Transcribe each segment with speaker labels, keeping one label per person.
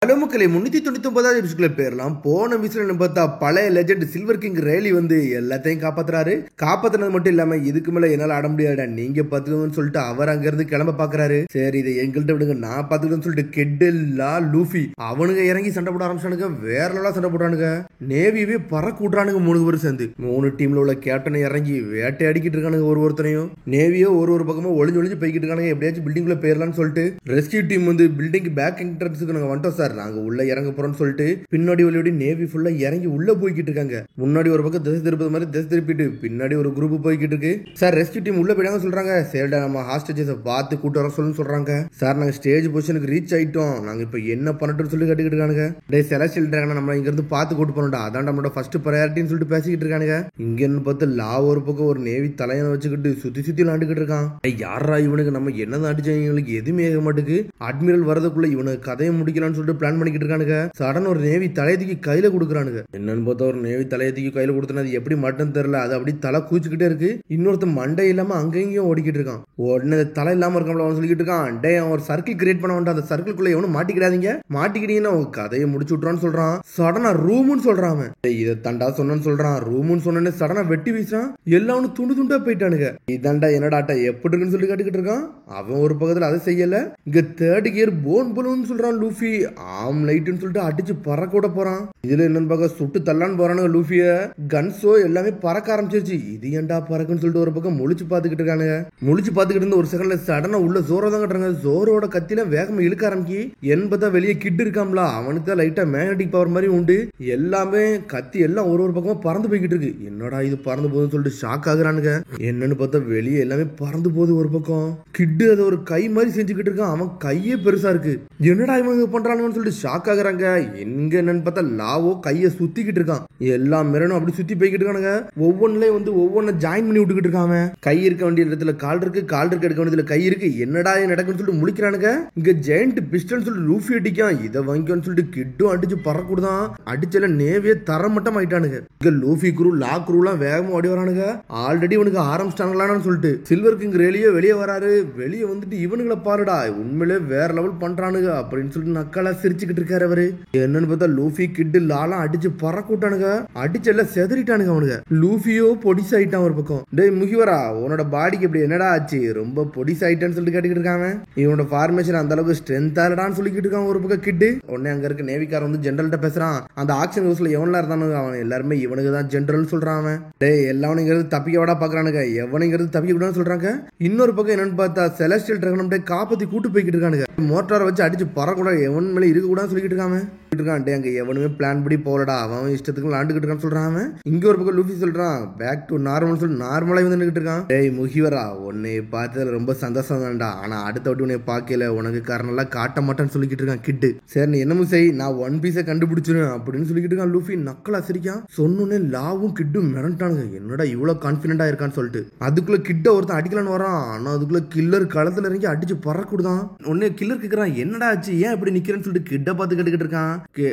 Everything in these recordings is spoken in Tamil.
Speaker 1: ஹலோ மக்களே 399வது எபிசோட்ல பேரலாம். போன எபிசோட்ல பார்த்தா பழைய லெஜெண்ட் சில்வர் கிங் ரேலி வந்து எல்லாத்தையும் காப்பாத்துறாரு. காப்பாத்துனது மட்டும் இல்லாம இதுக்கு மேல என்னால ஆட முடியாடா, நீங்க பாத்துக்கோங்கன்னு சொல்லிட்டு அவர் அங்க இருந்து கிளம்ப பாக்குறாரு. சரி இதை எங்கள்கிட்ட விடுங்க, நான் பாத்துக்கணும்னு சொல்லிட்டு கெட்டெல்லா லூஃபி அவனுங்க இறங்கி சண்டை போட ஆரம்பிச்சானுங்க. வேற லெவலா சண்டை போடுறானுங்க. நேவியவே பறக்க விட்றானுங்க. 3 பேரும் சேர்ந்து 3 டீம்ல உள்ள கேப்டனை இறங்கி வேட்டை அடிக்கிட்டு இருக்கானுங்க. ஒருத்தனையும் நேவியோ ஒரு பக்கமா ஒளிஞ்சு போய்கிட்டு இருக்கானுங்க. எப்படியாச்சும் பில்டிங்குள்ள போயிடலாம்னு சொல்லிட்டு ரெஸ்கியூ டீம் வந்து பில்டிங் பேக் என்ட்ரன்ஸுக்கு நாங்க வந்துட்டோம் சார், நாங்க உள்ள இறங்க போறோம்னு சொல்லிட்டு பின்னாடி வழியோடி நேவி ஃபுல்லா இறங்கி உள்ள போய்கிட்டு இருக்காங்க. முன்னாடி ஒரு பக்கம் திசை திருப்பது மாதிரி திசை திருப்பிட்டு பின்னாடி ஒரு குரூப் போய்கிட்டு இருக்கு. சார் ரெஸ்கியூ டீம் உள்ள போயிடாங்க சொல்றாங்க. சரிடா நம்ம ஹாஸ்டேஜஸ் பார்த்து கூட்டு வர சொல்லுன்னு சொல்றாங்க. சார் நாங்க ஸ்டேஜ் பொசிஷனுக்கு ரீச் ஆயிட்டோம், நாங்க இப்ப என்ன பண்ணட்டும்னு சொல்லி கட்டிக்கிட்டு இருக்கானுங்க. டே செலஸ்டியல் டிராகன் நம்ம இங்க இருந்து பார்த்து கூட்டு போனோம்டா, அதான் நம்மளோட ஃபர்ஸ்ட் ப்ரையாரிட்டின்னு சொல்லிட்டு பேசிக்கிட்டு இருக்கானுங்க. இங்கன்னு பார்த்து லா ஒரு பக்கம் ஒரு நேவி தலையனை வச்சுக்கிட்டு சுத்தி விளாண்டுக்கிட்டு இருக்கான். யாரா இவனுக்கு நம்ம என்னதான் அடிச்சா இவங்களுக்கு எதுவுமே ஆக மாட்டுக்கு. அட்மிரல் வரதுக்குள்ள இவனுக்கு கதையை முடிக்கலாம்னு சொல்லிட்டு பிளான் பண்ணிக்கிட்டு இருக்கானுங்க. சடன் ஒரு நேவி தலையத்துக்கு கையில கொடுக்குறானுங்க. என்னன்னு பார்த்தா ஒரு நேவி தலையத்துக்கு கையில கொடுத்தது எப்படி மட்டும் தெரியல, அது அப்படி தலை கூச்சிக்கிட்டே இருக்கு. இன்னொருத்த மண்டை இல்லாம அங்கேயும் ஓடிக்கிட்டு இருக்கான். உடனே தலை இல்லாம இருக்கான் அவன் சொல்லிக்கிட்டு இருக்கான். டே அவன் ஒரு சர்க்கிள் கிரியேட் பண்ண வேண்டாம், அந்த சர்க்கிள்குள்ள எவனும் மாட்டிக்கிடாதீங்க, மாட்டிக்கிட்டீங்கன்னா அவங்க கதையை முடிச்சு விட்டுறான்னு சொல்றான். சடனா ரூம்னு சொல்றான். இதை தண்டா சொன்னு சொல்றான். ரூம்னு சொன்னே சடனா வெட்டி வீசுறான். எல்லாரும் துண்டு துண்டா போயிட்டானுங்க. இதாண்டா என்னடாட்டா எப்படி இருக்குன்னு சொல்லி காட்டிக்கிட்டு இருக்கான். அவன் ஒரு பக்கத்துல அதை செய்யல. இங்க தேர்ட் கியர் போன் பலூன் சொல்றான் லூஃபி. ஆம் லைட்னு சொல்லிட்டு அடிச்சு பறக்க விட போறான். இதுல என்னன்னு பார்க்க சுட்டு தள்ளான்னு போறானுங்க லூஃபிய. கன்ஸோ எல்லாமே பறக்க ஆரம்பிச்சிருச்சு. இது ஏன்டா பறக்குன்னு சொல்லிட்டு ஒரு பக்கம் முழிச்சு பாத்துக்கிட்டு இருக்கானுங்க. முழிச்சு பாத்துக்கிட்டு இருந்த ஒரு செகண்ட்ல சடனா உள்ள ஜோரோ தான் கட்டுறாங்க. ஜோரோட கத்தில வேகமா இழுக்க ஆரம்பிக்கி. என்பதா வெளியே கிட் இருக்காம்ல, அவனுக்கு தான் லைட்டா மேக்னெட்டிக் பவர் மாதிரி உண்டு. எல்லாமே கத்தி எல்லாம் ஒரு பக்கமா பறந்து போய்கிட்டு இருக்கு. என்னடா இது பறந்து போகுதுன்னு சொல்லிட்டு ஷாக் ஆகுறானுங்க. என்னன்னு பார்த்தா வெளியே எல்லாமே பறந்து போகுது. ஒரு பக்கம் கிட்டு அதை ஒரு கை மாதிரி செஞ்சுக்கிட்டு இருக்கான். அவன் கையே பெருசா இருக்கு. என்னடா இவனுக்கு பண்றானுன்னு சொல்லிட்டு ஷாக் ஆகுறாங்க. எங்க என்னன்னு பார்த்தா லாவோ கையை சுத்திக்கிட்டு இருக்கான். எல்லா மிரனும் அப்படி சுத்தி போய்கிட்டு இருக்கானுங்க. ஒவ்வொன்னுலயும் வந்து ஒவ்வொன்னு ஜாயின் பண்ணி விட்டுக்கிட்டு இருக்காங்க. கை இருக்க வேண்டிய இடத்துல கால் இருக்கு, கால் இருக்க எடுக்க வேண்டியதுல கை இருக்கு. என்னடா நடக்குன்னு சொல்லிட்டு முழிக்கிறானுங்க. இங்க ஜெயண்ட் பிஸ்டல் சொல்லிட்டு லூஃபி அடிக்கான். இதை வாங்கிக்கோன்னு சொல்லிட்டு கிட்டும் அடிச்சு பறக்கூடாதான். அடிச்சல நேவியே தரமட்டம் ஆயிட்டானுங்க. இங்க லூஃபி குரூ லா குரூ எல்லாம் வேகமா ஓடி வரானுங்க. ஆல்ரெடி இவனுக்கு ஆரம்பிச்சிட்டாங்களான்னு சொல்லிட்டு சில்வர் கிங் ரேலியோ வெளியே வராரு. வெளியே வந்துட்டு இவனுங்களை பாருடா உண்மையிலே வேற லெவல் பண்றானுங்க அப்படின்னு சொல்லிட்டு நக்கலா சிரிச்சுக்கிட்டு இருக்காரு அவரு. என்னன்னு பார்த்தா லூஃபி கிட்டு லாலாம் அடிச்சு பறக்கூட்டானுங்க. அடிச்செல்லாம் செதறிட்டானுங்க அவனுங்க. லூஃபியோ பொடிசாயிட்டான் ஒரு பக்கம். டேய் முகிவரா உன்னோட பாடிக்கு இப்படி என்னடா ஆச்சு, ரொம்ப பொடிசாயிட்டான்னு சொல்லிட்டு கேட்டுக்கிட்டு இருக்காங்க. இவனோட ஃபார்மேஷன் அந்த அளவுக்கு ஸ்ட்ரென்த் ஆலடான்னு சொல்லிக்கிட்டு இருக்கான் ஒரு பக்கம் கிட்டு. உடனே அங்க இருக்க நேவிக்காரன் வந்து ஜெனரல்ட்ட பேசுறான். அந்த ஆக்ஷன் ஹவுஸ்ல எவன்லாம் இருந்தானு அவன் எல்லாருமே இவனுக்கு தான் ஜெனரல் சொல்றான். அவன் டேய் எல்லாவனுங்கிறது தப்பிக்க விடா பாக்குறானுங்க, எவனுங்கிறது தப்பிக்க கூடாதுன்னு சொல்றாங்க. இன்னொரு பக்கம் என்னன்னு பார்த்தா செலஸ்டியல் டிராகன் காப்பாத்தி கூட்டு போய்கிட்டு இருக்கானுங்க. மோட்டாரை வச்சு அடிச்சு பறக்கூடாது, எவன் மேல இருக்க கூடாதுன்னு சொல்லிட்டு இருக்காங்க. அங்க எவனுமே பிளான் படி போலடா, அவன் இஷ்டத்துக்கு விளாண்டுக்கிட்டு இருக்கான்னு சொல்றான். இங்க ஒரு பக்கம் லூஃபி சொல்றான் பேக் டு நார்மல் சொல்லி நார்மலா வந்துட்டு இருக்கான். டேய் முகிவரா உன்னை பார்த்ததுல ரொம்ப சந்தோஷம் தான்டா, ஆனா அடுத்த வாட்டி உன்னை பார்க்கல, உனக்கு காரணம் காட்ட மாட்டான்னு சொல்லிக்கிட்டு இருக்கான் கிட்டு. சரி நீ என்னமோ செய், நான் ஒன் பீஸை கண்டுபிடிச்சிருவேன் அப்படின்னு சொல்லிக்கிட்டு இருக்கான் லூஃபி. நக்கலா சிரிக்கான். சொன்னோன்னே லாவும் கிட்டும் மிரண்டானுங்க. என்னடா இவ்வளவு கான்பிடண்டா இருக்கான்னு சொல்லிட்டு. அதுக்குள்ள கிட்ட ஒருத்தன் அடிக்கலான்னு வரான். ஆனா அதுக்குள்ள கில்லர் களத்துல இறங்கி அடிச்சு பறக்கூடாதான். உடனே கில்லர் கேக்குறான் என்னடா ஆச்சு, ஏன் இப்படி நிக்கிறேன்னு சொல்லிட்டு கிட்ட பார்த்து கேட்டுக்கிட்டு இருக்கான்.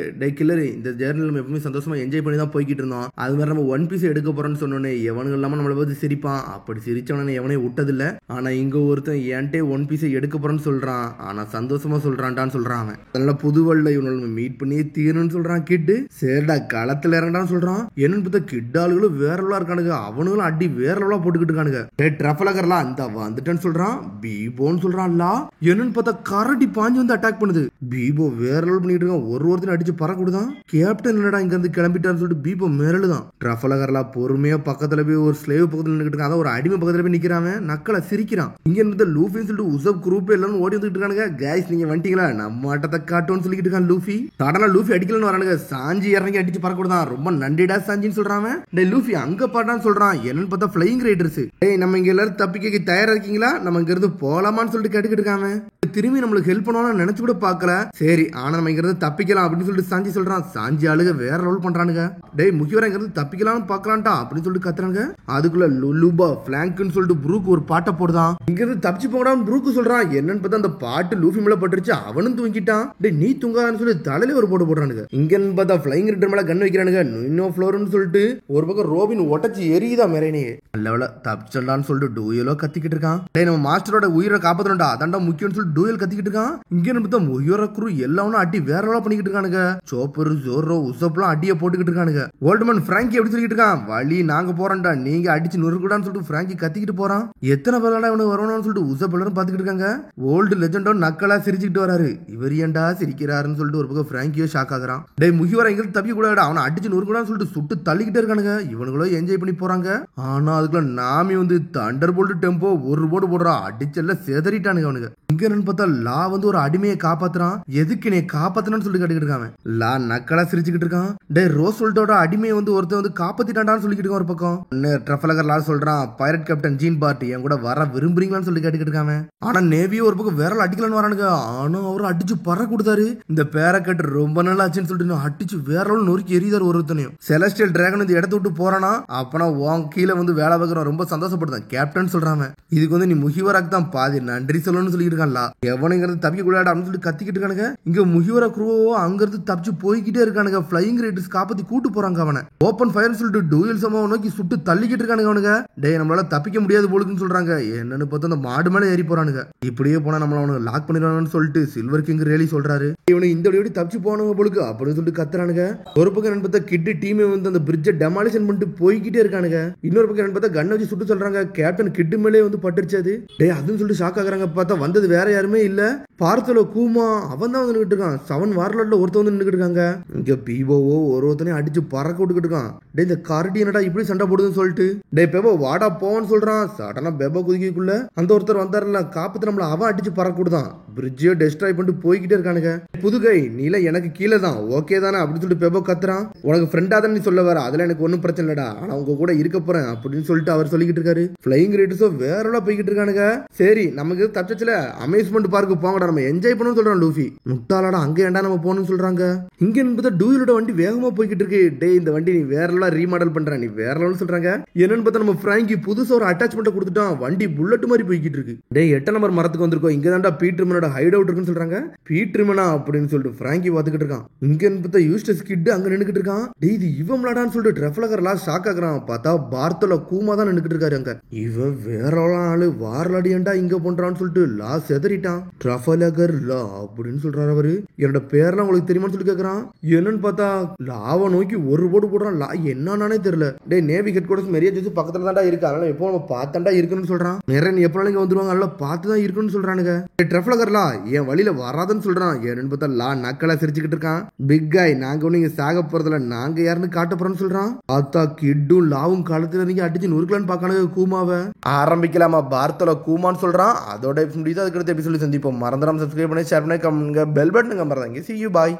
Speaker 1: கில்லர் இந்த ஜேர்னல் நம்ம எப்பவுமே சந்தோஷமா என்ஜாய் பண்ணி தான் போய்கிட்டு இருந்தோம், அது மாதிரி நம்ம ஒன் பீஸ் எடுக்க போறோம்னு சொன்னோன்னே எவனுங்க இல்லாம நம்மளை பார்த்து சிரிப்பான். அப்படி சிரிச்சவன எவனே விட்டதில்ல. ஆனா இங்க ஒருத்தன் என்கிட்ட ஒன் பீஸை எடுக்க போறேன்னு சொல்றான், ஆனா சந்தோஷமா சொல்றான்டான்னு சொல்றான். அதனால புதுவல்ல இவனை மீட் பண்ணி தீரணும்னு சொல்றான் கிட்டு. சரிடா களத்துல இறங்கடான்னு சொல்றான். என்னன்னு பார்த்தா கிட் ஆளுகளும் வேற லெவலா இருக்கானுங்க. அவனுங்களும் அடி வேற லெவலா போட்டுக்கிட்டு இருக்கானுங்க. ட்ரஃபலகர்லாம் அந்த வந்துட்டேன்னு சொல்றான். பீபோன்னு சொல்றான்ல. என்னன்னு பார்த்தா கரடி பாஞ்சு வந்து அட்டாக் பண்ணுது. பீபோ வேற லெவல் பண்ணிட்டு இருக்கான். ஒருத்தனை அடிச்சு பறக்கூடாதான். கேப்டன் என்னடா இங்க இருந்து கிளம்பிட்டான்னு சொல்லிட்டு பீபோ மிரளுதான். ட்ரஃபலகர்லாம் பொறுமையா பக்கத்துல போய் ஒரு ஸ்லேவ் பக்கத்துல நின்னுட்டு இருக்கான். ஒரு அடிமை பக்கத்துல போய் நிக்கிறான். நக்கல சிரிக்கிறான். இங்க இருந்து லூஃபின்னு சொல்லிட்டு உசப் குரூப் எல்லாம் ஓடி வந்துட்டு இருக்கானுங்க. கைஸ் நீங்க வந்துட்டீங்களா, நம்ம ஆட்டத்தை காட்டும்னு சொல்லிட்டு இருக்கான் லூஃபி. சடனா லூஃபி அடிக்கலன்னு வரானுங்க. சாஞ்சி இறங்கி அடிச்சு பறக்கூடாதான். ரொம்ப நன்றிடா சாஞ்சின்னு சொல்றான். டேய் லூஃபி அங்க பாட்டான்னு சொல்றான். என்னன்னு பார்த்தா ஃப்ளையிங் ரைடர்ஸ். டேய் நம்ம இங்க எல்லாரும் தப்பிக்க தயாரா இருக்கீங்களா, நம்ம இங்க இருந்து போலாமான்னு சொல்லிட்டு கேட்டுக்கிட்டு இருக்காங்க. திரும்பி நம்மளுக்கு ஹெல்ப் பண்ணுவான்னு நினைச்சு கூட பாக்கல. சரி ஆனா நம்ம இங்க இருந்து தப்பிக்கலாம் அப்படின்னு சொல்லிட்டு சாஞ்சி சொல்றான். சாஞ்சி ஆளுக வேற லெவல் பண்றானுங்க. டேய் முக்கியவரா இங்க இருந்து தப்பிக்கலாம்னு பாக்கலான்டா அப்படின்னு சொல்லிட்டு கத்துறாங்க. அதுக்குள்ள லுலுபா பிளாங்க்னு சொல்லிட்டு ப்ரூக் ஒரு பாட்டை போடுதான். இங்க இருந்து தப்பிச்சு போங்கடான்னு ப்ரூக் சொல்றான். என்னன்னு பார்த்தா அந்த பாட்டு லூஃபி மேல பட்டுருச்சு. அவனும் தூங்கிட்டான். டேய் நீ தூங்காதான்னு சொல்லி தலையில ஒரு போட்டு போடுறானுங்க. இங்கன்னு பார்த்தா ஃபிளைங் ரைடர் மேல கன் வைக்கிறானுங்க. இன்னோ ஃப்ளோர்னு சொல்லிட்டு ஒரு பக்கம் ரோபின் ஒட்டச்சு எரியுதா மேரேனே. நல்லவள தப்பிச்சலான்னு சொல்லிட்டு டூயலோ கத்திக்கிட்டு இருக்கான். டேய் நம்ம மாஸ்டரோட உயிரை காப்பாத்தணும்டா, அதான்டா முக்கியம்னு சொல்லிட்டு டூயல் கத்திக்கிட்டு இருக்கான். இங்க பார்த்தா முகிவரா குரு எல்லாரும் அடி வேற லெவலா பண்ணிக்கிட்டு இருக்கானுங்க. சோப்பர் ஜோரோ உசப்லாம் அடிய போட்டுக்கிட்டு இருக்கானுங்க. ஓல்ட்மேன் பிராங்கி எப்படி சொல்லிட்டு இருக்கான், வழி நாங்க போறோம்டா நீங்க அடிச்சு நொறுக்குடான்னு சொல்லிட்டு பிராங்கி கத்திக்கிட்டு போறான். எத்தனை பேர்லாம் இவனு வரணும்னு சொல்லிட்டு உசப் எல்லாரும் பாத்துக்கிட்டு இருக்காங்க. ஓல்டு லெஜெண்டோ நக்கலா சிரிச்சுக்கிட்டு வராரு. இவர் ஏன்டா சிரிக்கிறாருன்னு சொல்லிட்டு ஒரு பக்கம் பிராங்கியோ ஷாக் ஆகுறான். டே முகிவரா எங்க தப்பி கூட அவனை அடிச்சு நொறுக்குடான்னு சொல்லிட்டு சுட்டு தள்ளிக்கிட்டே இருக்கானுங்க. இவனுங்களோ என்ஜாய் பண்ணி போறாங்க. ஆனா அதுக்குள்ள நாமி வந்து தண்டர் போல்ட் டெம்போ ஒரு போடு போடுறா. அடிச்செல்லாம் செதறிட்டானுங்க அவனுங்க. இங்க என்னன்னு பார்த்தா லா வந்து ஒரு அடிமையை காப்பாத்துறான். எதுக்கு நீ காப்பாத்தணும்னு சொல்லிட்டு கேட்டுக்கிட்டு இருக்கான். லா நக்கலா சிரிச்சுக்கிட்டு இருக்கான். டே ரோஸ்வெல்ட்டோட அடிமையை வந்து ஒருத்தன் வந்து காப்பாத்திட்டான்னு சொல்லிக்கிட்டு இருக்கான் ஒரு பக்கம். ட்ரஃபலகர் லா சொல்றான், பைரட் கேப்டன் ஜீன் பார்ட் என் கூட வர விரும்புறீங்களான்னு சொல்லி கேட்டுக்கிட்டு இருக்கான். ஆனா நேவியோ ஒரு பக்கம் விரல் அடிக்கலான்னு வரானுங்க. ஆனா அவரு அடிச்சு பற கொடுத்தாரு. இந்த பேரக்கட் ரொம்ப நாள் ஆச்சுன்னு சொல்லிட்டு அடிச்சு வேற நொறுக்கி எரிதார் ஒருத்தனையும். செலஸ்டியல் டிராகன் இந்த இடத்த விட்டு போறானா அப்பனா உன் கீழே வந்து வேலை பார்க்கறோம் ரொம்ப சந்தோஷப்படுதான் கேப்டன் சொல்றான். இதுக்கு வந்து நீ முகிவராக்கு தான் பாதி நன்றி சொல்லணும்னு சொல்லிட்டு இருக்கான்ல. எவனுங்கிறது தப்பிக்க கூடாது அப்படின்னு சொல்லிட்டு கத்திக்கிட்டு இருக்கானுங்க. இங்க முகிவரா குருவோ அங்கிருந்து தப்பிச்சு போய்கிட்டே இருக்கானுங்க. பிளைங் ரைடர்ஸ் காப்பாத்தி கூட்டு போறாங்க அவனை. ஓபன் ஃபயர் சொல்லிட்டு டூயல் சம்பவம் நோக்கி சுட்டு தள்ளிக்கிட்டு இருக்கானுங்க அவனுங்க. டே நம்மளால தப்பிக்க முடியாது போலுக்குன்னு சொல்றாங்க. என்னன்னு பார்த்தா அந்த மாடு மேல ஏறி போறானுங்க. இப்படியே போனா நம்மள அவனுக்கு லாக் பண்ணிடுவானு சொல்லிட்டு சில்வர் கிங் ரேலி சொல்றாரு. இவனு இந்த வழி தப்பிச்சு போனவங்க போலுக்கு அப்படின்னு சொல்லிட்டு கத்துறானுங்க. ஒரு பக்கம் பார்த்தா கிட்டு டீமே வந்து அந்த பிரிட்ஜை டெமாலிஷன் பண்ணிட்டு போய்கிட்டே இருக்கானுங்க. இன்னொரு பக்கம் பார்த்தா கண்ணை வச்சு சுட்டு சொல்றாங்க. கேப்டன் கிட்டு மேலே வந்து பட்டுருச்சாது. டே அதுன்னு சொல்லிட்டு ஷாக் ஆகுறாங்க. பார்த்தா வந்தது வேற யாருமே இல்ல, பார்த்தல கூமா அவன் தான் வந்து நின்றுட்டு இருக்கான். 7 வார்லோட்ல ஒருத்த வந்து நின்றுட்டு இருக்காங்க. இங்க பீபோவோ ஒருத்தனையும் அடிச்சு பறக்க விட்டுக்கிட்டு இருக்கான். டே இந்த கார்டி என்னடா இப்படி சண்டை போடுதுன்னு சொல்லிட்டு டே பெபோ வாடா போன்னு சொல்றான். சடனா பெபோ குதிக்கக்குள்ள அந்த ஒருத்தர் வந்தாருல காப்பத்து நம்மள அவன் அடிச்சு பறக்க விடுதான். பிரிட்ஜையோ டெஸ்ட்ராய் பண்ணிட்டு போய்கிட்டே இருக்கானுங்க. புதுகை நீல எனக்கு கீழே தான் ஓகே தானே அப்படின்னு சொல்லிட்டு பெபோ கத்துறான். உனக்கு ஃப்ரெண்டா தான் நீ சொல்ல வர, அதுல எனக்கு ஒன்னும் பிரச்சனை இல்லடா, ஆனா உங்க கூட இருக்க போறேன் அப்படின்னு சொல்லிட்டு அவர் சொல்லிக்கிட்டு இருக்காரு. பிளைங் ரைடர்ஸோ வேற போய்கிட்டு இருக்கானுங்க. சரி நமக்கு தப்பிச்சல அமேஸ்மெண்ட் பார்க்கு போங்கடா நம்ம என்ஜாய் பண்ணணும்னு சொல்றான் லூஃபி. முட்டாளாடா அங்க ஏண்டா நம்ம போகணும்னு சொல்றாங்க. இங்க என்பது டூயலோட வண்டி வேகமா போய்கிட்டு இருக்கு. டே இந்த வண்டி நீ வேற எல்லாம் ரீமாடல் பண்ற நீ வேற லெவல்னு சொல்றாங்க. என்னன்னு பார்த்தா நம்ம பிராங்கி புதுசா ஒரு அட்டாச்மெண்ட் கொடுத்துட்டான். வண்டி புல்லட் மாதிரி போய்கிட்டு இருக்கு. டே 8 நம்பர் மரத்துக்கு வந்திருக்கோம். இங்க தான்டா பீட்டர்மனோட ஹைட் அவுட் இருக்குன்னு சொல்றாங்க. பீட்டர்மனா அப்படின்னு சொல்லிட்டு பிராங்கி பாத்துக்கிட்டு இருக்கான். இங்க பார்த்தா யூஸ்டஸ் கிட் அங்க நின்னுக்கிட்டு இருக்கான். டே இது இவம்லாடான்னு சொல்லிட்டு ட்ரஃபலகர் லா ஷாக் ஆகுறான். பார்த்தா பார்த்தல கூமா தான் நின்னுக்கிட்டு இருக்காரு அங்க. இவன் வேற ஆளு வாரலாடியண்டா இங்க பண்றான்னு சொல்லிட்டு லா செதறிட்டான். ட்ரஃபலகர் லா அப்படின்னு சொல்றாரு அவரு. என்னோட பேர்லாம் உங்களுக்கு தெரியுமான்னு சொல்லி கேக்குறான். என்னன்னு பார்த்தா லாவை நோக்கி ஒரு போடு போடுறான். லா என்னன்னே தெரியல. டே நேவி ஹெட் குவார்டர்ஸ் மெரியா ஜூஸ் பக்கத்துல தான்டா இருக்கு, அதனால எப்போ நம்ம பார்த்தாண்டா இருக்குன்னு சொல்றான். நிறைய நீ எப்போ இங்க வந்துருவாங்க அதனால பார்த்து தான் இருக்குன்னு சொல்றானுங்க. ட்ரஃபலகர் லா என் வழியில வராதுன்னு சொல்றான். என்னன்னு பார்த்தா லா நக்கலா சிரிச்சுக்கிட்டு இருக்கான். பிக் காய் நாங்க ஒண்ணு இங்க சாக போறதுல நாங்க யாருன்னு காட்ட போறோம்னு சொல்றான். பார்த்தா கிட்டும் லாவும் காலத்துல நீங்க அடிச்சு நொறுக்கலான்னு பாக்கானுங்க கூமாவை. ஆரம்பிக்கலாமா பார்த்தல கூமான்னு சொல்றான். அதோட முடியுது. அதுக்கடுத்து எபிசோட் சந்திப்போம். மறந்துடாம சப்ஸ்கிரைப் பண்ணி ஷேர் பண்ணி கமெண்ட் பெல் பட்டன் மறந்தாங்க. See you bye.